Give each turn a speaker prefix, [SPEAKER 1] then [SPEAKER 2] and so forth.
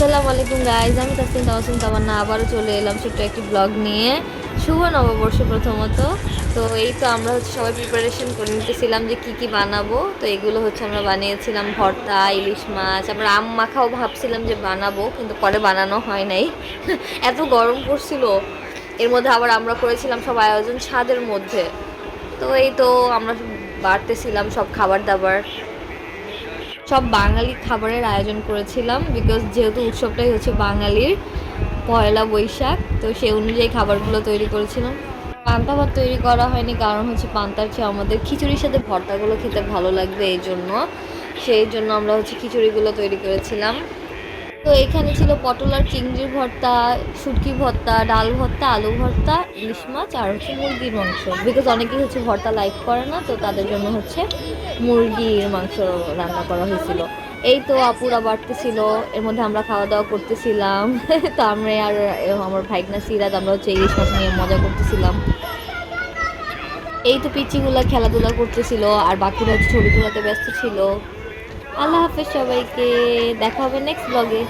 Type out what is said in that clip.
[SPEAKER 1] আসসালামু আলাইকুম গাইজ, আমি তাসনিম তামান্না আবারও চলে এলাম ছোট্ট একটি ব্লগ নিয়ে। শুভ নববর্ষ প্রথমত। তো এই তো আমরা সবাই প্রিপারেশন করে নিতেছিলাম যে কি কি বানাবো। তো এগুলো আমরা বানিয়েছিলাম ভর্তা, ইলিশ মাছ, আমরা আম মাখাও ভাবছিলাম যে বানাবো, কিন্তু পরে বানানো হয় নাই। এত গরম পড়ছিল, এর মধ্যে আবার আমরা করেছিলাম সব আয়োজন ছাদের মধ্যে। তো এই তো আমরা বাড়তেছিলাম সব খাবার দাবার, সব বাঙালি খাবারের আয়োজন করেছিলাম, বিকজ যেহেতু উৎসবটাই বাঙালির পয়লা বৈশাখ। তো সেই অনুযায়ী খাবারগুলো তৈরি করেছিলাম। পান্তা ভাত তৈরি করা হয়নি, কারণ পান্তার চেয়ে আমাদের খিচুড়ির সাথে ভর্তাগুলো খেতে ভালো লাগবে, সেই জন্য আমরা খিচুড়িগুলো তৈরি করেছিলাম। তো এখানে ছিল পটল আর চিংড়ির ভর্তা, শুটকি ভর্তা, ডাল ভর্তা, আলু ভর্তা, ইলিশ মাছ আর মুরগির মাংস, বিকজ অনেকেই ভর্তা লাইক করে না, তো তাদের জন্য মুরগির মাংস রান্না করা হয়েছিল। এই তো আপুরা বাড়তেছিল, এর মধ্যে আমরা খাওয়া দাওয়া করতেছিলাম। তো আমরা আর আমার ভাইগনা সিরাজ আমরা ইলিশ মাছ নিয়ে মজা করতেছিলাম। এই তো পিচিগুলা খেলাধুলা করতেছিল, আর বাকিরা ছবি তোলাতে ব্যস্ত ছিল। আল্লাহ হাফেজ সবাইকে, দেখা হবে নেক্সট ব্লগে।